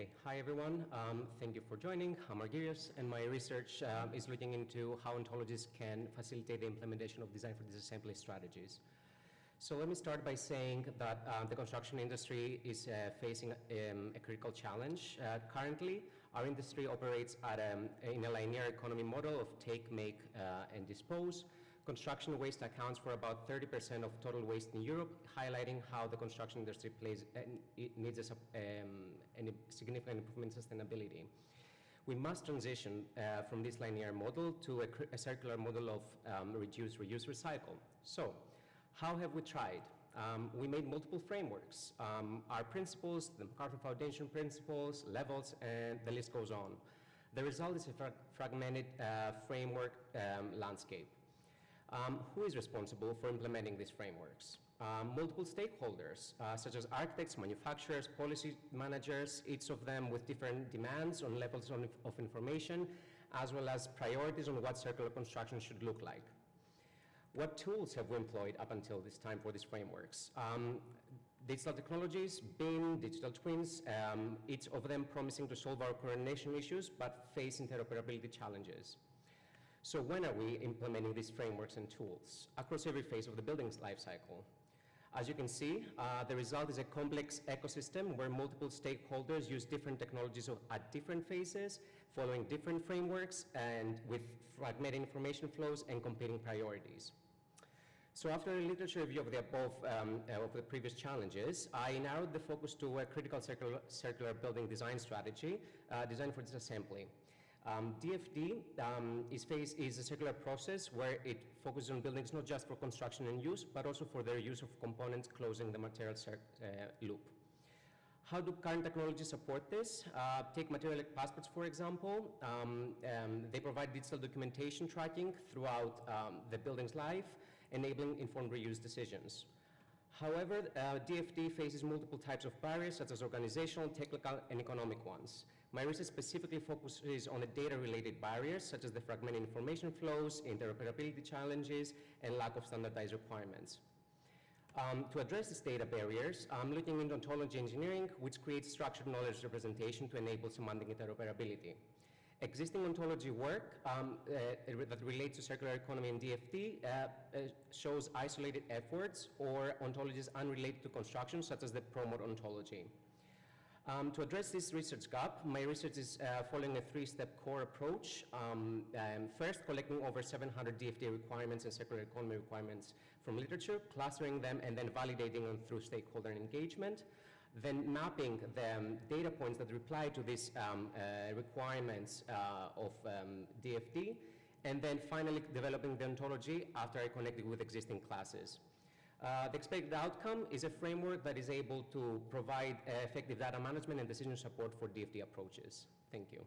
Okay, hi everyone. Thank you for joining. I'm Argyrios, and my research is looking into how ontologies can facilitate the implementation of design for disassembly strategies. So let me start by saying that the construction industry is facing a critical challenge. Currently, our industry operates in a linear economy model of take, make, and dispose. Construction waste accounts for about 30% of total waste in Europe, highlighting how the construction industry needs a significant improvement in sustainability. We must transition from this linear model to a circular model of reduce, reuse, recycle. So, how have we tried? We made multiple frameworks. Our principles, the MacArthur Foundation principles, levels, and the list goes on. The result is a fragmented framework landscape. Who is responsible for implementing these frameworks? Multiple stakeholders, such as architects, manufacturers, policy managers, each of them with different demands on levels of information, as well as priorities on what circular construction should look like. What tools have we employed up until this time for these frameworks? Digital technologies, BIM, digital twins, each of them promising to solve our coordination issues, but face interoperability challenges. So when are we implementing these frameworks and tools? Across every phase of the building's lifecycle. As you can see, the result is a complex ecosystem where multiple stakeholders use different technologies at different phases, following different frameworks, and with fragmented information flows and competing priorities. So after a literature review of the above, of the previous challenges, I narrowed the focus to a critical circular building design strategy designed for disassembly. DFD is a circular process where it focuses on buildings not just for construction and use, but also for their use of components closing the material loop. How do current technologies support this? Take material passports, for example. They provide digital documentation tracking throughout the building's life, enabling informed reuse decisions. However, DFD faces multiple types of barriers, such as organizational, technical, and economic ones. My research specifically focuses on the data-related barriers, such as the fragmented information flows, interoperability challenges, and lack of standardized requirements. To address these data barriers, I'm looking into ontology engineering, which creates structured knowledge representation to enable semantic interoperability. Existing ontology work that relates to circular economy and DFD shows isolated efforts or ontologies unrelated to construction, such as the promote ontology. To address this research gap, my research is following a three-step core approach. First, collecting over 700 DFD requirements and circular economy requirements from literature, clustering them, and then validating them through stakeholder engagement. Then mapping the data points that reply to these requirements of DFD, and then finally developing the ontology after I connected with existing classes. The expected outcome is a framework that is able to provide effective data management and decision support for DFD approaches. Thank you.